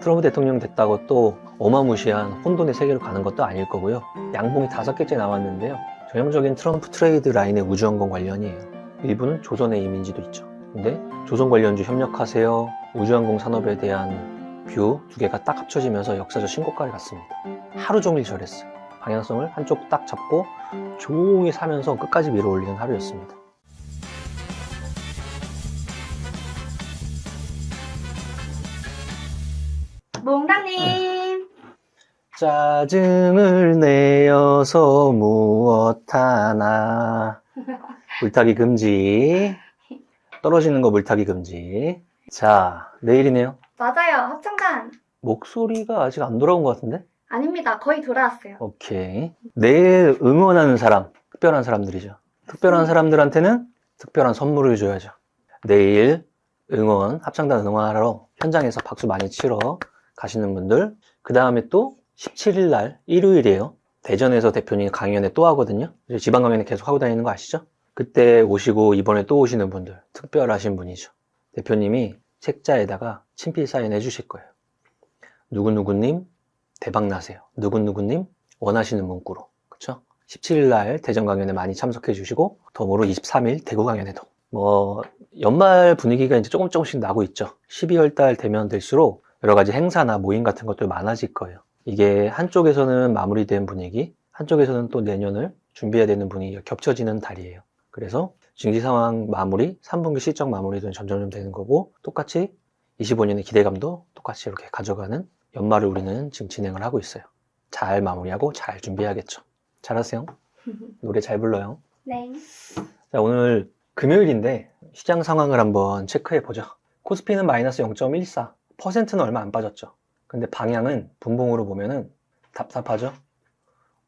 트럼프 대통령 됐다고 또 어마무시한 혼돈의 세계로 가는 것도 아닐 거고요. 양봉이 5개째 나왔는데요. 전형적인 트럼프 트레이드 라인의 우주항공 관련이에요. 일부는 조선의 이민지도 있죠. 근데 조선 관련주 협력하세요. 우주항공 산업에 대한 뷰 2개가 딱 합쳐지면서 역사적 신고가를 갔습니다. 하루 종일 저랬어요. 방향성을 한쪽 딱 잡고 조용히 사면서 끝까지 밀어 올리는 하루였습니다. 몽당님 짜증을 내어서 무엇하나. 물타기 금지. 떨어지는 거 물타기 금지. 자, 내일이네요. 맞아요. 합창단 목소리가 아직 안 돌아온 것 같은데? 아닙니다. 거의 돌아왔어요. 오케이. 내일 응원하는 사람, 특별한 사람들이죠. 특별한 사람들한테는 특별한 선물을 줘야죠. 내일 응원, 합창단 응원하러 현장에서 박수 많이 치러 가시는 분들, 그 다음에 또 17일 날 일요일이에요. 대전에서 대표님 강연회 또 하거든요. 지방 강연회 계속 하고 다니는 거 아시죠? 그때 오시고 이번에 또 오시는 분들, 특별하신 분이죠. 대표님이 책자에다가 친필 사인 해주실 거예요. 누구누구님 대박나세요. 누구누구님 원하시는 문구로. 그쵸? 17일 날 대전 강연회 많이 참석해 주시고, 덤으로 23일 대구 강연회도. 연말 분위기가 이제 조금씩 나고 있죠. 12월 달 되면 될수록 여러 가지 행사나 모임 같은 것들 많아질 거예요. 이게 한쪽에서는 마무리된 분위기, 한쪽에서는 또 내년을 준비해야 되는 분위기가 겹쳐지는 달이에요. 그래서 증시 상황 마무리, 3분기 실적 마무리도 점점 되는 거고, 똑같이 25년의 기대감도 똑같이 이렇게 가져가는 연말을 우리는 지금 진행을 하고 있어요. 잘 마무리하고 잘 준비해야겠죠. 잘하세요. 노래 잘 불러요. 네. 자, 오늘 금요일인데 시장 상황을 한번 체크해 보죠. 코스피는 마이너스 0.14, 퍼센트는 얼마 안 빠졌죠. 근데 방향은 분봉으로 보면은 답답하죠.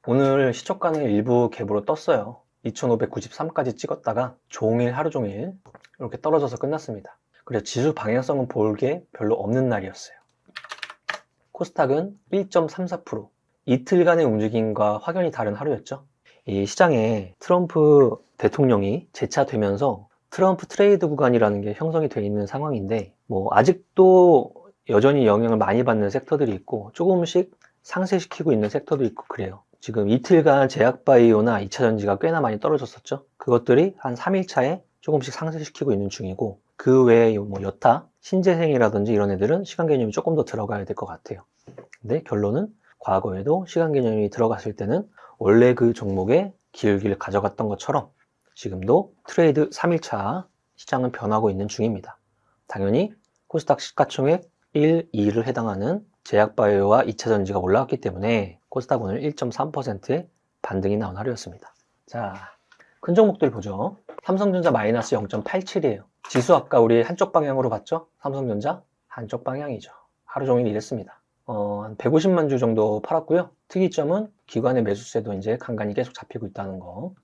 오늘 시초가는 일부 갭으로 떴어요. 2593까지 찍었다가 종일 하루 종일 이렇게 떨어져서 끝났습니다. 그래서 지수 방향성은 볼 게 별로 없는 날이었어요. 코스닥은 1.34%, 이틀간의 움직임과 확연히 다른 하루였죠. 이 시장에 트럼프 대통령이 재차되면서 트럼프 트레이드 구간이라는 게 형성이 되어 있는 상황인데, 아직도 여전히 영향을 많이 받는 섹터들이 있고 조금씩 상쇄시키고 있는 섹터도 있고 그래요. 지금 이틀간 제약바이오나 2차전지가 꽤나 많이 떨어졌었죠. 그것들이 한 3일차에 조금씩 상쇄시키고 있는 중이고, 그 외에 여타 신재생이라든지 이런 애들은 시간 개념이 조금 더 들어가야 될 것 같아요. 근데 결론은 과거에도 시간 개념이 들어갔을 때는 원래 그 종목의 기울기를 가져갔던 것처럼 지금도 트레이드 3일차 시장은 변하고 있는 중입니다. 당연히 코스닥 시가총액 1, 2를 해당하는 제약바이오와 2차전지가 올라왔기 때문에 코스닥 오늘 1.3%의 반등이 나온 하루였습니다. 자, 큰 종목들 보죠. 삼성전자 마이너스 0.87이에요. 지수 아까 우리 한쪽 방향으로 봤죠? 삼성전자 한쪽 방향이죠. 하루 종일 이랬습니다. 한 150만 주 정도 팔았고요. 특이점은 기관의 매수세도 이제 간간히 계속 잡히고 있다는 거.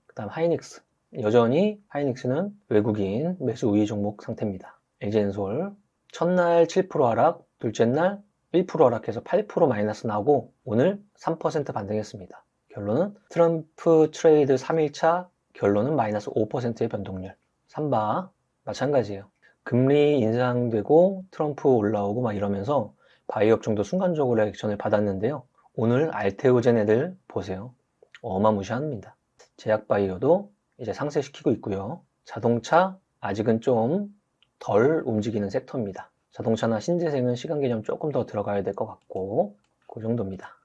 그 다음 하이닉스. 여전히 하이닉스는 외국인 매수 우위 종목 상태입니다. LG엔솔 첫날 7% 하락, 둘째 날 1% 하락해서 8% 마이너스 나고 오늘 3% 반등했습니다. 결론은 트럼프 트레이드 3일차 결론은 마이너스 5%의 변동률. 삼바 마찬가지예요. 금리 인상되고 트럼프 올라오고 막 이러면서 바이오 업종도 순간적으로 액션을 받았는데요. 오늘 알테오젠 애들 보세요. 어마무시합니다. 제약바이오도 이제 상쇄시키고 있고요. 자동차 아직은 좀 덜 움직이는 섹터입니다. 자동차나 신재생은 시간 개념 조금 더 들어가야 될 것 같고, 그 정도입니다.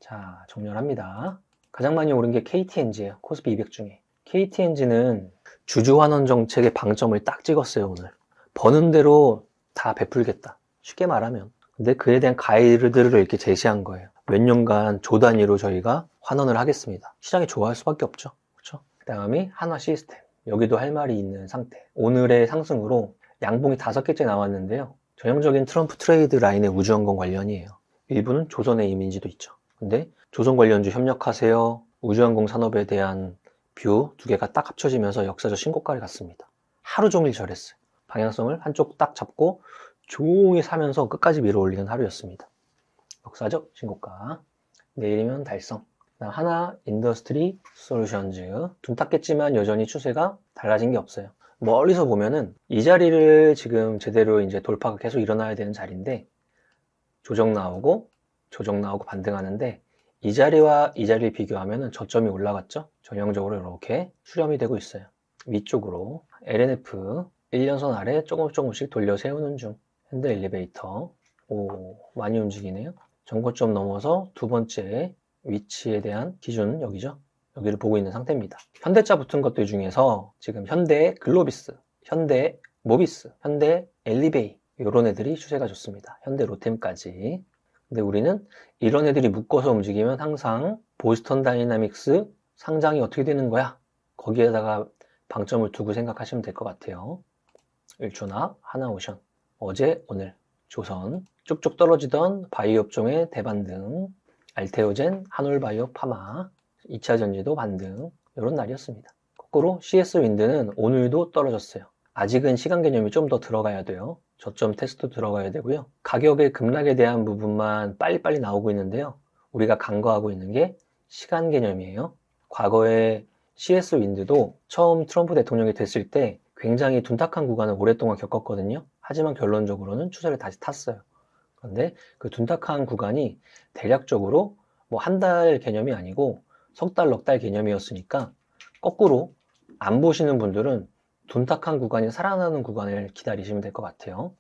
자, 정렬합니다. 가장 많이 오른 게 KTNG예요. 코스피 200 중에. KTNG는 주주환원 정책의 방점을 딱 찍었어요. 오늘 버는 대로 다 베풀겠다, 쉽게 말하면. 근데 그에 대한 가이드들을 이렇게 제시한 거예요. 몇 년간 조 단위로 저희가 환원을 하겠습니다. 시장이 좋아할 수밖에 없죠. 그렇죠? 그 다음이 한화 시스템. 여기도 할 말이 있는 상태. 오늘의 상승으로 양봉이 5개째 나왔는데요. 전형적인 트럼프 트레이드 라인의 우주항공 관련이에요. 일부는 조선의 이민지도 있죠. 근데 조선 관련주 협력하세요. 우주항공 산업에 대한 뷰 2개가 딱 합쳐지면서 역사적 신고가를 갔습니다. 하루 종일 저랬어요. 방향성을 한쪽 딱 잡고 조용히 사면서 끝까지 밀어 올리는 하루였습니다. 역사적 신고가. 내일이면 달성. 하나 인더스트리 솔루션즈. 둔탁했지만 여전히 추세가 달라진 게 없어요. 멀리서 보면은 이 자리를 지금 제대로 이제 돌파가 계속 일어나야 되는 자리인데 조정 나오고 반등하는데 이 자리와 이 자리를 비교하면 저점이 올라갔죠? 전형적으로 이렇게 수렴이 되고 있어요. 위쪽으로 LNF 1년선 아래 조금씩 돌려 세우는 중. 현대 엘리베이터. 오, 많이 움직이네요. 전고점 넘어서 두 번째 위치에 대한 기준 여기죠. 여기를 보고 있는 상태입니다. 현대자 붙은 것들 중에서 지금 현대 글로비스, 현대 모비스, 현대 엘리베이 이런 애들이 추세가 좋습니다. 현대 로템까지. 근데 우리는 이런 애들이 묶어서 움직이면 항상 보스턴 다이나믹스 상장이 어떻게 되는 거야? 거기에다가 방점을 두고 생각하시면 될 것 같아요. 일조나, 하나오션, 어제, 오늘, 조선, 쭉쭉 떨어지던 바이오 업종의 대반등, 알테오젠, 한올바이오, 파마, 2차 전지도 반등, 이런 날이었습니다. 거꾸로 CS 윈드는 오늘도 떨어졌어요. 아직은 시간 개념이 좀 더 들어가야 돼요. 저점 테스트 들어가야 되고요. 가격의 급락에 대한 부분만 빨리빨리 나오고 있는데요. 우리가 간과하고 있는 게 시간 개념이에요. 과거에 CS 윈드도 처음 트럼프 대통령이 됐을 때 굉장히 둔탁한 구간을 오랫동안 겪었거든요. 하지만 결론적으로는 추세를 다시 탔어요. 그런데 그 둔탁한 구간이 대략적으로 뭐 한 달 개념이 아니고 석 달, 넉 달 개념이었으니까 거꾸로 안 보시는 분들은 둔탁한 구간이 살아나는 구간을 기다리시면 될 것 같아요.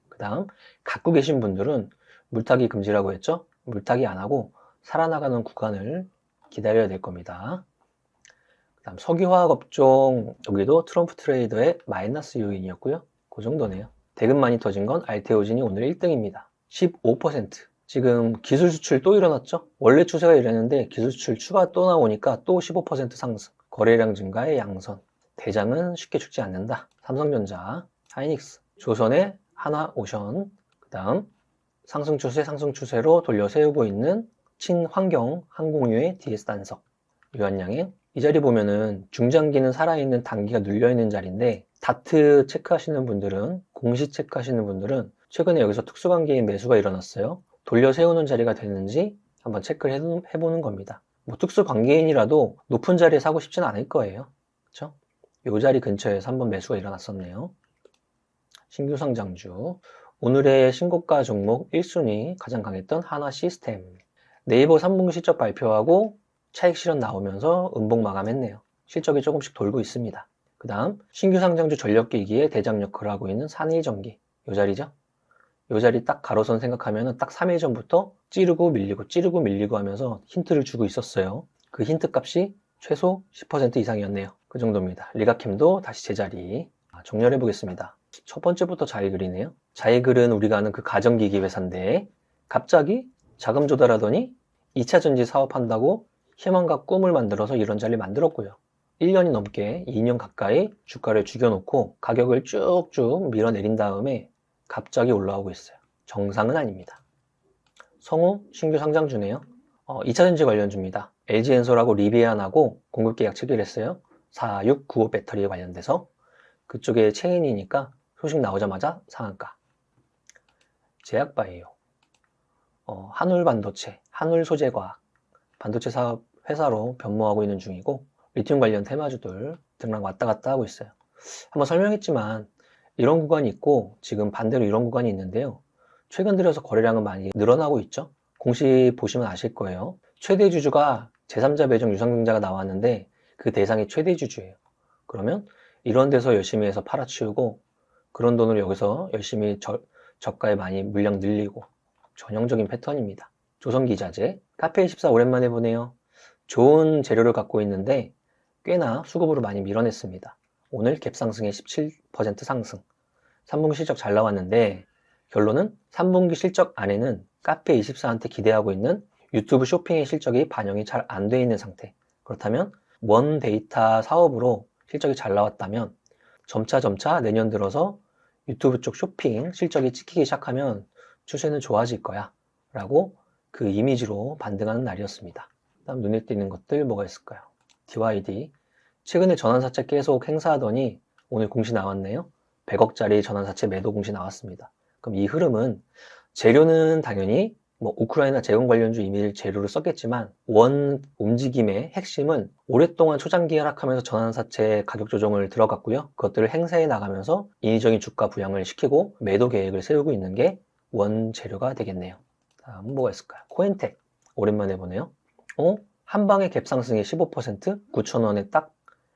그 다음 갖고 계신 분들은 물타기 금지라고 했죠? 물타기 안 하고 살아나가는 구간을 기다려야 될 겁니다. 그 다음 석유화학 업종 여기도 트럼프 트레이더의 마이너스 요인이었고요. 그 정도네요. 대금 많이 터진 건 알테오진이 오늘 1등입니다. 15%. 지금 기술 수출 또 일어났죠? 원래 추세가 이랬는데 기술 수출 추가 또 나오니까 또 15% 상승. 거래량 증가의 양선. 대장은 쉽게 죽지 않는다. 삼성전자, 하이닉스, 조선의 하나오션, 그 다음 상승 추세로 돌려 세우고 있는 친환경 항공유의 DS 단석, 유한양행. 이 자리 보면은 중장기는 살아있는 단기가 눌려있는 자리인데 다트 체크하시는 분들은, 공시 체크하시는 분들은 최근에 여기서 특수관계인 매수가 일어났어요. 돌려 세우는 자리가 되는지 한번 체크를 해보는 겁니다. 뭐 특수관계인이라도 높은 자리에 사고 싶지는 않을 거예요. 그렇죠? 이 자리 근처에서 한번 매수가 일어났었네요. 신규 상장주. 오늘의 신고가 종목 1순위 가장 강했던 하나시스템. 네이버 3분기 실적 발표하고 차익 실현 나오면서 음봉 마감했네요. 실적이 조금씩 돌고 있습니다. 그 다음 신규 상장주 전력기기의 대장 역할을 하고 있는 산일전기. 이 자리죠. 이 자리 딱 가로선 생각하면 딱 3일 전부터 찌르고 밀리고 하면서 힌트를 주고 있었어요. 그 힌트 값이 최소 10% 이상이었네요. 그 정도입니다. 리가캠도 다시 제자리. 정렬해 보겠습니다. 첫 번째부터 자이글이네요. 자이글은 우리가 아는 그 가전기기 회사인데 갑자기 자금 조달하더니 2차 전지 사업한다고 희망과 꿈을 만들어서 이런 자리를 만들었고요. 1년이 넘게 2년 가까이 주가를 죽여놓고 가격을 쭉쭉 밀어내린 다음에 갑자기 올라오고 있어요. 정상은 아닙니다. 성우 신규 상장주네요. 2차 전지 관련주입니다. LG엔솔하고 리비안하고 공급 계약 체결했어요. 4695 배터리에 관련돼서 그쪽에 체인이니까 소식 나오자마자 상한가. 제약바이오, 한울반도체, 한울소재과학 반도체 사업 회사로 변모하고 있는 중이고 리튬 관련 테마주들 등락 왔다 갔다 하고 있어요. 한번 설명했지만 이런 구간이 있고 지금 반대로 이런 구간이 있는데요. 최근 들어서 거래량은 많이 늘어나고 있죠. 공시 보시면 아실 거예요. 최대 주주가 제3자 배정 유상증자가 나왔는데 그 대상이 최대 주주예요. 그러면 이런 데서 열심히 해서 팔아치우고 그런 돈을 여기서 열심히 저가에 많이 물량 늘리고 전형적인 패턴입니다. 조선기자재, 카페24 오랜만에 보네요. 좋은 재료를 갖고 있는데 꽤나 수급으로 많이 밀어냈습니다. 오늘 갭상승에 17% 상승. 3분기 실적 잘 나왔는데 결론은 3분기 실적 안에는 카페24한테 기대하고 있는 유튜브 쇼핑의 실적이 반영이 잘 안 돼 있는 상태. 그렇다면 원 데이터 사업으로 실적이 잘 나왔다면 점차 내년 들어서 유튜브 쪽 쇼핑 실적이 찍히기 시작하면 추세는 좋아질 거야 라고 그 이미지로 반등하는 날이었습니다. 다음 눈에 띄는 것들 뭐가 있을까요? DYD 최근에 전환사채 계속 행사하더니 오늘 공시 나왔네요. 100억짜리 전환사채 매도 공시 나왔습니다. 그럼 이 흐름은 재료는 당연히 뭐 우크라이나 재건 관련주 이미 재료를 썼겠지만 원 움직임의 핵심은 오랫동안 초장기 하락하면서 전환사채 가격 조정을 들어갔고요. 그것들을 행사해 나가면서 인위적인 주가 부양을 시키고 매도 계획을 세우고 있는 게 원재료가 되겠네요. 다음 뭐가 있을까요? 코엔텍. 오랜만에 보네요. 한 방에 갭상승이 15%, 9,000원에 딱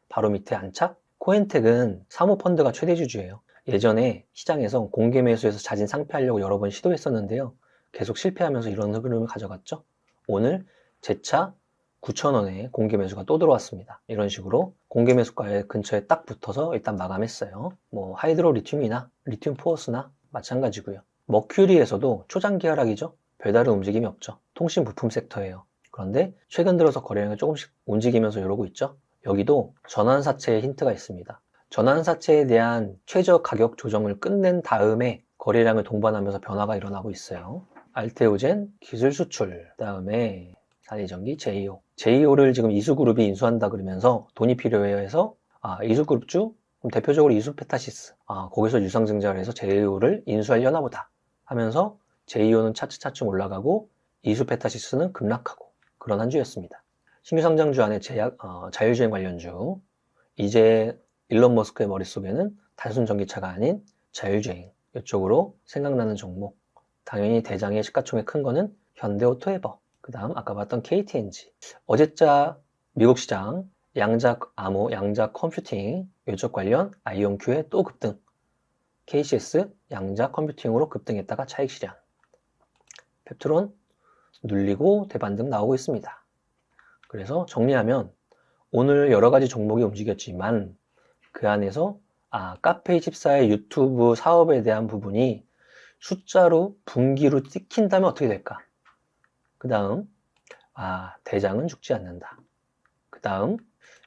바로 밑에 안착. 코엔텍은 사모펀드가 최대 주주예요. 예전에 시장에서 공개 매수해서 자진 상폐하려고 여러 번 시도했었는데요. 계속 실패하면서 이런 흐름을 가져갔죠. 오늘 재차 9,000원에 공개 매수가 또 들어왔습니다. 이런 식으로 공개 매수가에 근처에 딱 붙어서 일단 마감했어요. 뭐 하이드로 리튬이나 리튬 포어스나 마찬가지고요. 머큐리에서도 초장기 하락이죠. 별다른 움직임이 없죠. 통신 부품 섹터예요. 그런데 최근 들어서 거래량이 조금씩 움직이면서 이러고 있죠. 여기도 전환사채의 힌트가 있습니다. 전환사채에 대한 최저 가격 조정을 끝낸 다음에 거래량을 동반하면서 변화가 일어나고 있어요. 알테오젠 기술 수출, 그 다음에 산이전기 제이오. 제이오를 지금 이수그룹이 인수한다 그러면서 돈이 필요해요 해서 이수그룹주? 그럼 대표적으로 이수페타시스. 거기서 유상증자를 해서 제이오를 인수하려나 보다 하면서 제이오는 차츰차츰 올라가고 이수페타시스는 급락하고 그런 한 주였습니다. 신규 상장주 안에 자율주행 관련주. 이제 일론 머스크의 머릿속에는 단순 전기차가 아닌 자율주행. 이쪽으로 생각나는 종목. 당연히 대장의 시가총액 큰 거는 현대오토에버. 그 다음 아까 봤던 KTNG. 어제자 미국 시장 양자 암호, 양자 컴퓨팅 이쪽 관련 아이온큐의 또 급등. KCS 양자 컴퓨팅으로 급등했다가 차익 실현. 펩트론 눌리고 대반등 나오고 있습니다. 그래서 정리하면 오늘 여러 가지 종목이 움직였지만 그 안에서 카페24의 유튜브 사업에 대한 부분이 숫자로 분기로 찍힌다면 어떻게 될까? 그 다음 대장은 죽지 않는다. 그 다음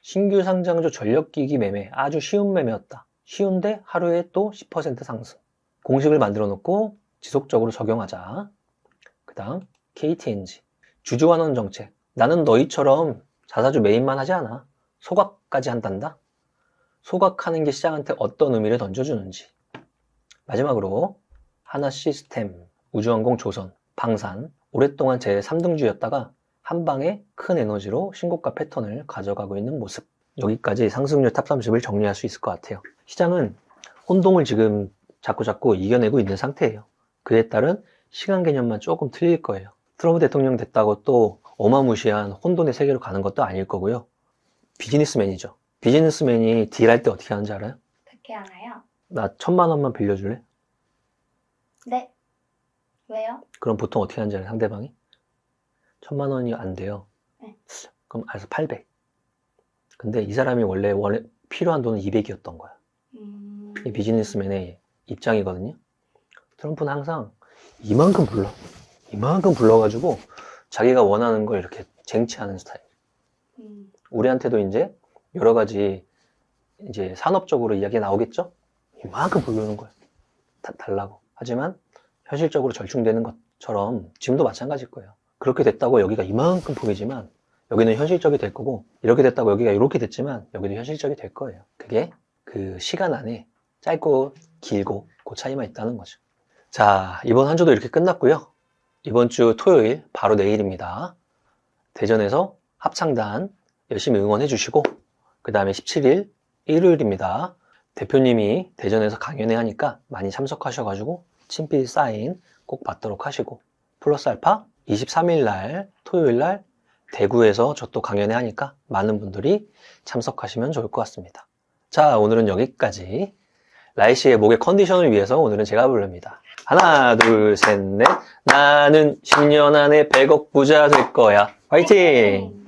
신규 상장주 전력기기 매매 아주 쉬운 매매였다. 쉬운데 하루에 또 10% 상승. 공식을 만들어 놓고 지속적으로 적용하자. 그 다음 KTNG 주주환원 정책. 나는 너희처럼 자사주 매입만 하지 않아. 소각까지 한단다. 소각하는 게 시장한테 어떤 의미를 던져주는지. 마지막으로 하나시스템, 우주항공 조선, 방산 오랫동안 제 3등주였다가 한방에 큰 에너지로 신고가 패턴을 가져가고 있는 모습. 여기까지 상승률 탑 30을 정리할 수 있을 것 같아요. 시장은 혼동을 지금 자꾸 이겨내고 있는 상태예요. 그에 따른 시간 개념만 조금 틀릴 거예요. 트럼프 대통령 됐다고 또 어마무시한 혼돈의 세계로 가는 것도 아닐 거고요. 비즈니스맨이죠. 비즈니스맨이 딜할 때 어떻게 하는지 알아요? 어떻게 하나요? 나 1,000만 원만 빌려줄래? 네. 왜요? 그럼 보통 어떻게 하는지 알아요? 상대방이? 1,000만 원이 안 돼요. 네. 그럼 알아서 800. 근데 이 사람이 원래 필요한 돈은 200이었던 거야. 이 비즈니스맨의 입장이거든요. 트럼프는 항상 이만큼 불러가지고 자기가 원하는 걸 이렇게 쟁취하는 스타일. 우리한테도 이제 여러 가지 이제 산업적으로 이야기가 나오겠죠? 이만큼 부르는 거예요. 다 달라고. 하지만 현실적으로 절충되는 것처럼 지금도 마찬가지일 거예요. 그렇게 됐다고 여기가 이만큼 보이지만 여기는 현실적이 될 거고, 이렇게 됐다고 여기가 이렇게 됐지만 여기도 현실적이 될 거예요. 그게 그 시간 안에 짧고 길고 그 차이만 있다는 거죠. 자, 이번 한 주도 이렇게 끝났고요. 이번 주 토요일 바로 내일입니다. 대전에서 합창단 열심히 응원해 주시고, 그 다음에 17일 일요일입니다. 대표님이 대전에서 강연회 하니까 많이 참석하셔가지고 친필 사인 꼭 받도록 하시고, 플러스 알파 23일 날 토요일 날 대구에서 저 또 강연회 하니까 많은 분들이 참석하시면 좋을 것 같습니다. 자, 오늘은 여기까지. 라이 씨의 목의 컨디션을 위해서 오늘은 제가 부릅니다. 하나, 둘, 셋, 넷. 나는 10년 안에 100억 부자 될 거야. 화이팅!